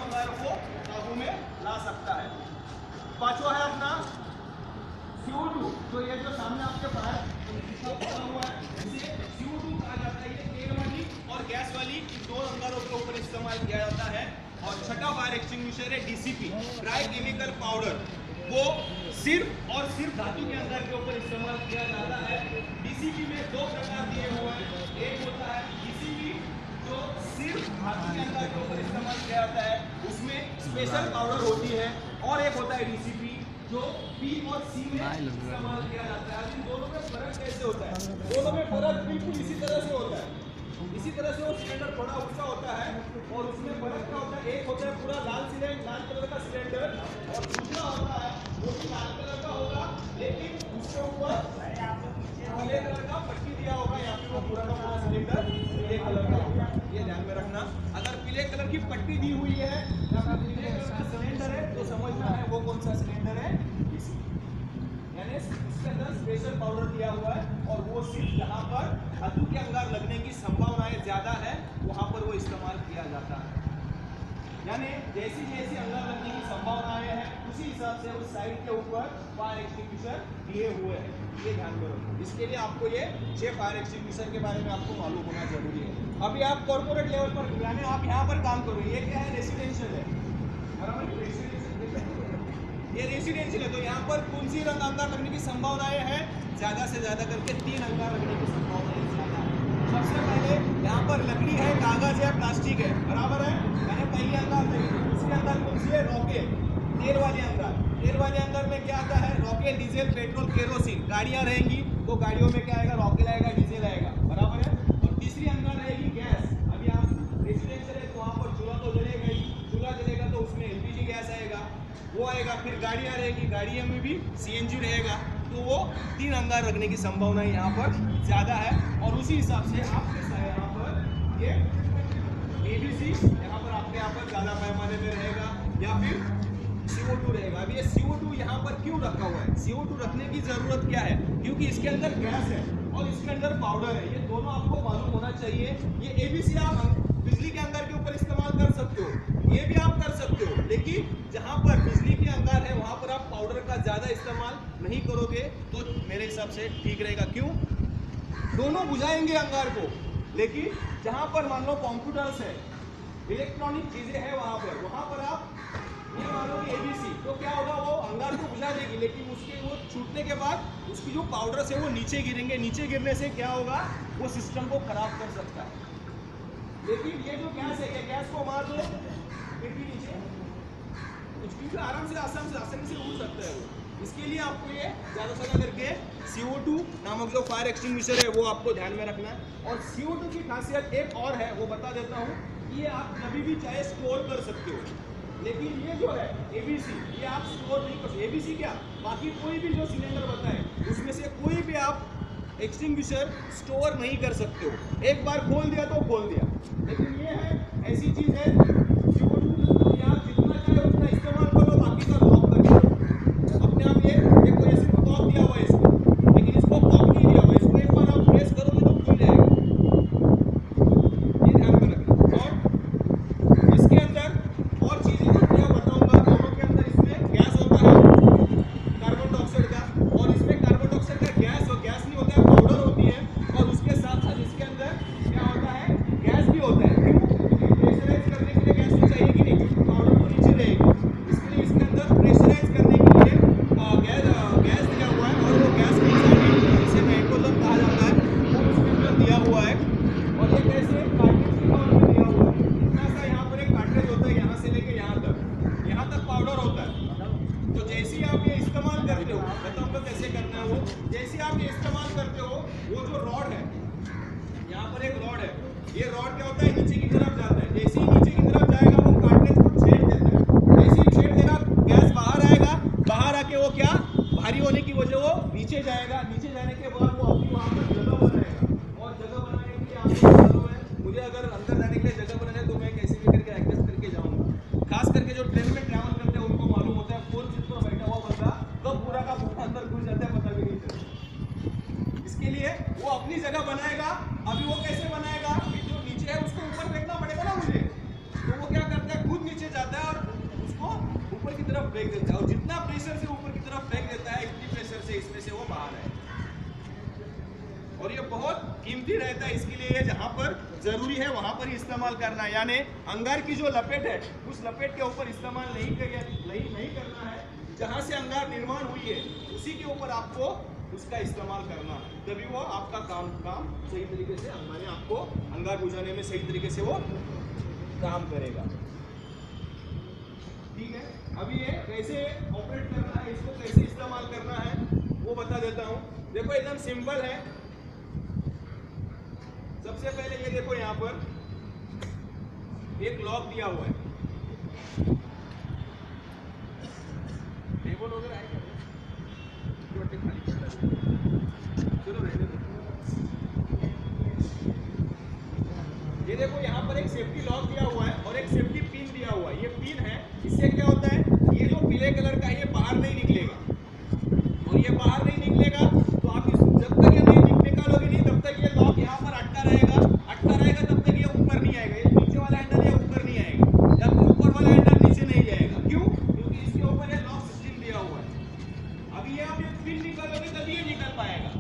अंगार को काबू में ला सकता है। पांचवा है अपना CO2, तो ये जो सामने आपके बाहर हुआ है इसे CO2 कहा जाता है। ये तेल वाली और गैस वाली इन दो अंगारों के ऊपर इस्तेमाल किया जाता है। और छठा फायर एक्सटिंग्विशर है DCP, ड्राई केमिकल पाउडर। वो सिर्फ और सिर्फ धातु के अंगार के ऊपर इस्तेमाल किया जाता है। DCP में दो प्रकार दिए हुए हैं। एक होता है DCP जो सिर्फ धातु के अंगार के ऊपर इस्तेमाल किया जाता है, उसमें स्पेशल पाउडर होती है। और एक होता है DCP जो B और C में इस्तेमाल किया जाता है। इन दोनों में फर्क कैसे होता है? दोनों में फर्क बिल्कुल इसी तरह से होता है। इसी तरह से वो सिलेंडर थोड़ा ऊंचा होता है और उसमें फर्क क्या होता है? एक होता है पूरा लाल कलर का सिलेंडर और दूसरा होता है वो भी लाल कलर का होगा, लेकिन उसके ऊपर पीले कलर का पट्टी दिया होगा या फिर वो पूरा का पूरा सिलेंडर पीले कलर का होगा। ये ध्यान में रखना। अगर पीले कलर की पट्टी दी हुई है या फिर पीले कलर का सिलेंडर है तो समझना है वो कौन सा सिलेंडर है, यानी इसके अंदर स्पेशल पाउडर दिया हुआ है और वो सिर्फ जहाँ पर धातु के अंगार लगने की संभावनाएं ज्यादा है वहां पर वो इस्तेमाल किया जाता है। यानी जैसी जैसी अंगार लगने की संभावनाएं हैं उसी हिसाब से उस साइड के ऊपर फायर एक्सटिंग्विशर दिए हुए हैं। ये ध्यान में रखो। इसके लिए आपको ये 6 फायर एक्सटिंग्विशर के बारे में आपको मालूम होना जरूरी है। अभी आप कॉर्पोरेट लेवल पर यानी आप यहाँ पर काम करो, ये क्या है? रेसिडेंशियल है, बराबर? ये रेसिडेंशियल है तो यहाँ पर कौन सी रंग अंगार लगने की संभावनाएं हैं? ज्यादा से ज्यादा करके 3 अंगार लगने की संभावनाएं ज्यादा है। सबसे पहले यहाँ पर लकड़ी है, कागज है, प्लास्टिक है, बराबर है, यानी पहली अंगार लगेगी। उसके अंदर कौन सी है? रॉकेल, तेल वाली अंगार। तेल वाले अंगार में क्या आता है? रॉकेल, डीजल, पेट्रोल, केरोसिन। गाड़ियाँ रहेंगी तो गाड़ियों में क्या आएगा? रॉकेल आएगा, डीजल आएगा, बराबर है। और तीसरी अंगार रहेगी गैस। अभी आप रेसिडेंशियल है तो वहाँ पर चूल्हा तो जलेगा ही, चूल्हा जलेगा तो उसमें LPG गैस आएगा, वो आएगा। फिर गाड़ियाँ रहेगी, गाड़ियों में भी CNG रहेगा। तो वो 3 अंगार रखने की संभावना यहाँ पर ज़्यादा है। और उसी हिसाब से आपके यहाँ पर ये ABC यहाँ पर ज़्यादा पैमाने में रहेगा या फिर CO2 रहेगा। अब ये CO2 यहाँ पर क्यों रखा हुआ है? CO2 रखने की ज़रूरत क्या है? क्योंकि इसके अंदर गैस है और इसके अंदर पाउडर है। ये दोनों आपको मालूम होना चाहिए। ये ABC आप बिजली के अंगार के ऊपर इस्तेमाल कर सकते हो, ये भी आप कर सकते हो, लेकिन जहाँ पर बिजली के अंगार है वहाँ पर आप पाउडर का ज़्यादा इस्तेमाल नहीं करोगे तो मेरे हिसाब से ठीक रहेगा। क्यों? दोनों बुझाएंगे अंगार को, लेकिन जहाँ पर मान लो कंप्यूटर्स है, इलेक्ट्रॉनिक चीज़ें हैं, वहाँ पर आप ये मान लो कि ABC, तो क्या होगा? वो अंगार को बुझा देगी, लेकिन उसके वो छूटने के बाद उसकी जो पाउडर्स है वो नीचे गिरेंगे। नीचे गिरने से क्या होगा? वो सिस्टम को खराब कर सकता है। लेकिन ये जो गैस है, ये गैस को मार दो फिर भी नीचे कुछ आराम से आसानी से उड़ सकता है वो। इसके लिए आपको ये ज़्यादा से ज़्यादा करके CO2 नामक जो फायर एक्सटिंग्विशर है वो आपको ध्यान में रखना है। और CO2 की खासियत एक और है, वो बता देता हूँ। ये आप कभी भी चाहे स्टोर कर सकते हो, लेकिन ये जो है ABC ये आप स्टोर नहीं कर सकते। ABC क्या, बाकी कोई भी जो सिलेंडर बताए उसमें से कोई भी आप एक्सटिंग्विशर स्टोर नहीं कर सकते हो। एक बार खोल दिया तो खोल दिया, लेकिन ये है ऐसी चीज़ है CO2 आप जितना चाहे उतना इस्तेमाल करो, बाकी का लॉक कर दो अपने आप। ये देखो ये सिर्फ कॉक दिया हुआ है इसको, लेकिन इसको कॉक नहीं दिया हुआ है। इसको एक बार आप प्रेस करोगे तो खुल जाएगा, ये ध्यान में रखना। और इसके अंदर और चीज़ें जितनी आप बताऊँगा, दोनों के अंदर इसमें गैस होता है कार्बन डाइऑक्साइड का, और इसमें कार्बन डाइऑक्साइड का गैस नहीं होता है, पाउडर होती है। और उसके साथ साथ इसके अंदर क्या होता है? गैस भी होता है। क्यों? क्योंकि प्रेशराइज करने के लिए गैस तो चाहिए कि नहीं, क्योंकि पाउडर तो नीचे रहेगी। इसके लिए इसके अंदर प्रेशराइज करने के लिए गैस दिया हुआ है, और वो गैस जिसे नाइट्रोजन कहा जाता है वो उसके अंदर दिया हुआ है। और ये कैसे? कार्ट्रिज के तौर पर दिया हुआ है। इतना सा यहाँ पर एक कार्ट्रिज होता है, यहाँ से लेके यहाँ तक पाउडर होता है। तो जैसे ही आप ये इस्तेमाल करते हो, बताऊँगा कैसे करना है वो। जैसे आप ये इस्तेमाल करते हो, वो जो रॉड है, यहाँ पर एक रॉड है, ये रॉड क्या होता है? नीचे की तरफ जाता है। जैसे ही नीचे की तरफ जाएगा वो कार्ट्रिज को छेड़ देता है। जैसे ही छेड़ देगा गैस बाहर आएगा, बाहर आके वो क्या, भारी होने की वजह वो नीचे जाएगा। नीचे जाने के बाद वो अपनी वहाँ पर जगह बनाएगा, और जगह बनाने के लिए आपको मालूम है, मुझे अगर अंदर जाने के लिए जगह बनाने तो मैं कैसे भी करके एडजस्ट करके जाऊँगा। खास करके जो ट्रेन में ट्रैवल करते हैं उनको मालूम होता है फोर्थ सीट पर बैठा हुआ बंदा कब पूरा का पूरा अंदर घुस जाता है पता भी नहीं चलता। इसके लिए वो अपनी जगह बनाएगा। अभी वो कैसे बनाएगा? जो नीचे है उसको ऊपर फेंक देता है, और जितना प्रेशर से ऊपर की तरफ फेंक देता है इतनी प्रेशर से इसमें से वो बाहर है। और ये बहुत कीमती रहता है, इसके लिए ये जहाँ पर जरूरी है वहाँ पर ही इस्तेमाल करना है। यानी अंगार की जो लपेट है उस लपेट के ऊपर इस्तेमाल नहीं करना है। जहाँ से अंगार निर्माण हुई है उसी के ऊपर आपको उसका इस्तेमाल करना है, तभी वो आपका काम सही तरीके से अंगार आपको अंगार बुझाने में सही तरीके से वो काम करेगा। ठीक है, अभी ये कैसे ऑपरेट करना है, इसको कैसे इस्तेमाल करना है वो बता देता हूँ। देखो एकदम सिंपल है। सबसे पहले ये देखो यहाँ पर एक लॉक दिया हुआ है, टेबल वगैरह है, चलो रहने दो। ये देखो यहाँ पर एक सेफ्टी लॉक दिया हुआ है और एक सेफ्टी पिन दिया हुआ है। ये पिन है, इससे क्या होता है, ये जो पीले कलर का ये बाहर नहीं निकलेगा, और ये बाहर नहीं निकलेगा तो आप जब तक ये नहीं निकालोगे नहीं तब तक ये लॉक यहाँ पर अटका रहेगा तब तक ये ऊपर नहीं आएगा। ये नीचे वाला हैंडल ये ऊपर नहीं आएगा, या फिर ऊपर वाला हैंडल नीचे नहीं जाएगा। क्यों? क्योंकि इसके ऊपर ये लॉक सिस्टम दिया हुआ है। अभी ये आप ये पिन निकालोगे तभी ये निकल पाएगा।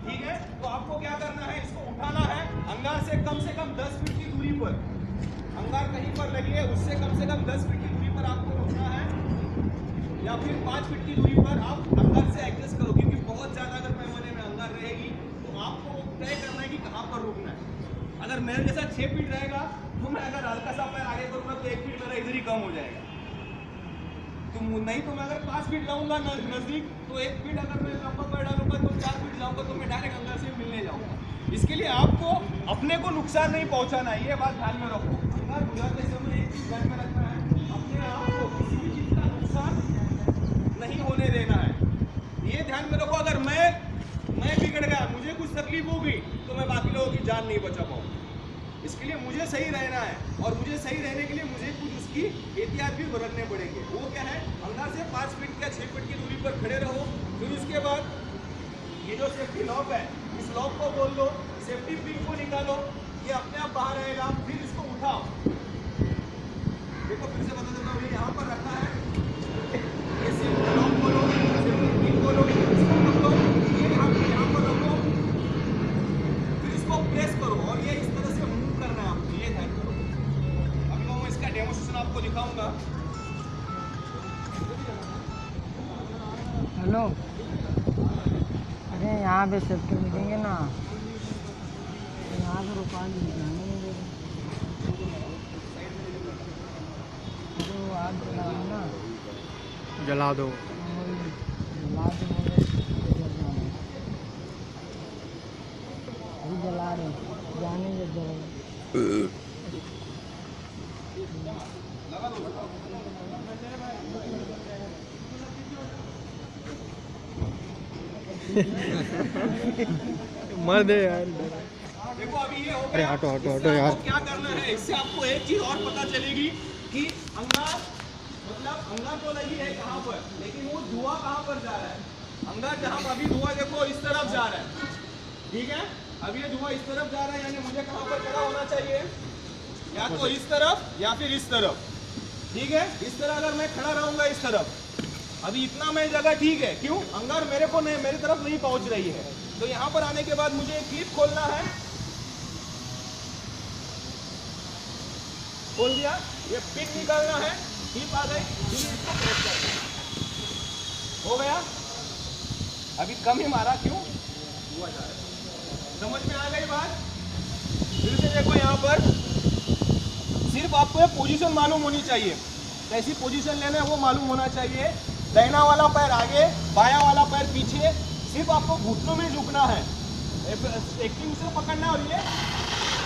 ठीक है, तो आपको क्या करना है, इसको उठाना है अंगार से कम 10 फीट की दूरी पर। अंगार कहीं पर लगी है उससे कम 10 फीट की दूरी पर आपको रुकना है, या फिर 5 फीट की दूरी पर आप अंगार से एडजस्ट करो, क्योंकि बहुत ज़्यादा अगर पैमाने में अंगार रहेगी तो आपको तय करना है कि कहाँ पर रुकना है। अगर मेरे जैसा 6 फीट रहेगा तो मैं अगर हल्का सा पैर आगे करूँगा तो 1 फीट मेरा इधर ही कम हो जाएगा। तो नहीं तो मैं अगर 5 फीट जाऊँगा नज़दीक तो 1 फीट अगर मैं लंबा पैर डालूंगा तो 4 फीट जाऊँगा तो मैं डायरेक्ट अंगार से मिलने जाऊँगा। इसके लिए आपको अपने को नुकसान नहीं पहुँचाना है, ये बात ध्यान में रखो। अंगार बुझाते समय एक चीज़ ध्यान में रखना है, अपने आप को किसी भी चीज़ का नुकसान नहीं होने देना है। ये ध्यान में रखो, अगर मैं बिगड़ गया, मुझे कुछ तकलीफ होगी तो मैं बाकी लोगों की जान नहीं बचा पाऊंगा। इसके लिए मुझे सही रहना है, और मुझे सही रहने के लिए मुझे कुछ उसकी एहतियात भी बरतने पड़ेंगे। वो क्या है, अंदर से 5 फीट या 6 फीट की दूरी पर खड़े रहो। फिर उसके बाद ये जो सेफ्टी लॉक है इस लॉक को खोल दो, सेफ्टी पिन को निकालो, ये अपने आप बाहर आएगा। फिर इसको उठाओ, देखो फिर से बता देता हूँ, ये यहाँ पर रखा है, ये सेफ्टी लॉक खोलो, सेफ्टी पिन खोलो, इसको पकड़ो, ये यहाँ पर रखो, फिर इसको प्रेस करो और ये इस तरह से मूव करना है आपको, ये ध्यान करो। अभी मैं इसका डेमोस्ट्रेशन आपको दिखाऊंगा। हेलो, अरे यहाँ पे सेफ्टी मिलेंगे ना, यहाँ पे रुका लीजिए जो आग जलाओ ना, जला दो, अभी जला रहे जाने जब जला मर दे यार। देखो अभी ये हो गया। अरे हटो यार। क्या करना है, इससे आपको एक चीज और पता चलेगी कि अंगार मतलब अंगार तो लगी है कहाँ पर, लेकिन वो धुआं कहाँ पर जा रहा है। अंगार जहाँ अभी धुआं देखो इस तरफ जा रहा है, ठीक है, अभी ये धुआं इस तरफ जा रहा है, यानी मुझे कहाँ पर खड़ा होना चाहिए, या तो इस तरफ या फिर इस तरफ। ठीक है, इस तरह अगर मैं खड़ा रहूंगा इस तरफ, अभी इतना मैं जगह ठीक है, क्यों, अंगार मेरे तरफ नहीं पहुंच रही है। तो यहाँ पर आने के बाद मुझे एक क्लिप खोलना है, खोल दिया, ये पिन निकालना है, क्लिप आ गई, फिर इसको प्रेस करना है, हो गया। अभी कम ही मारा, क्यों हुआ जा रहा है, समझ में आ गई बात। फिर से देखो यहाँ पर सिर्फ आपको ये पोजीशन मालूम होनी चाहिए, कैसी पोजीशन लेना है वो मालूम होना चाहिए। दाहिना वाला पैर आगे, बायां वाला पैर पीछे, सिर्फ आपको घुटनों में झुकना है, स्टिंग से पकड़ना और ये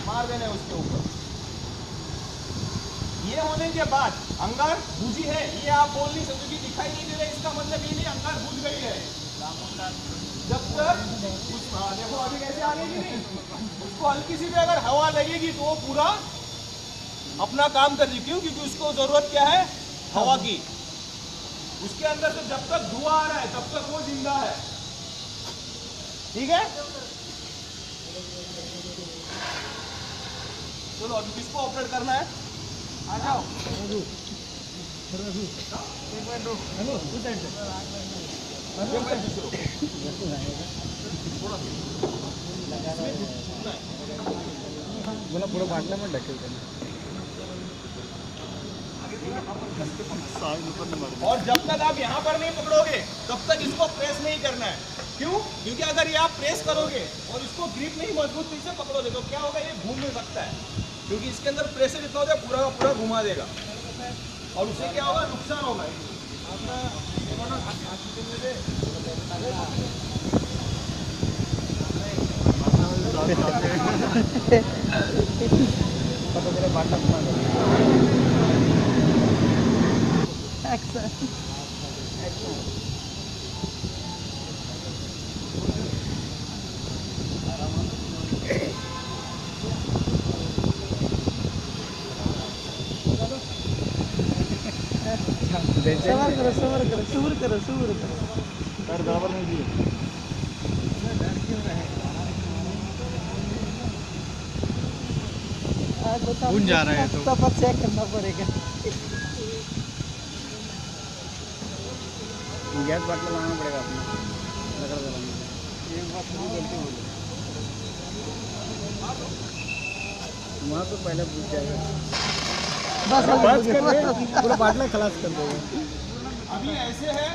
मार देना है उसके ऊपर। ये होने के बाद अंगार बुझी है, ये आप बोल नहीं सकते कि दिखाई नहीं दे रहा, इसका मतलब ये नहीं अंगार बुझ गई है। जब तक देखो अभी कैसे आएगी नहीं, उसको हल्की सी भी अगर हवा लगेगी तो वो पूरा अपना काम कर रही, क्यों, क्योंकि उसको जरूरत क्या है, हवा की। उसके अंदर से जब तक धुआं आ रहा है तब तक वो जिंदा है, ठीक है। चलो अभी किसको ऑपरेट करना है, आ जाओ। बोला पूरा बाटला में ढकेल देना। और जब तक आप यहाँ पर नहीं पकड़ोगे तब तक इसको प्रेस नहीं करना है। क्यों? क्योंकि अगर ये आप प्रेस करोगे और इसको ग्रिप नहीं मजबूती से पकड़ोगे तो क्या होगा, ये घूम नहीं सकता है, क्योंकि इसके अंदर प्रेशर इतना होता है पूरा का पूरा घुमा देगा और उससे क्या होगा, नुकसान होगा। सबर करो सबर करो सबर करो सबर करो। पैर बराबर नहीं दिए। भून जा रहा है तो। तब चेक करना पड़ेगा। गैस बाटला लाना पड़ेगा अपना। लकड़ जलाना। एक बात नहीं गलती हो गई। वहाँ तो पहले पूछ जाएगा। बस बस कर दे, पूरा बाटला खलास कर देगा। अभी ऐसे है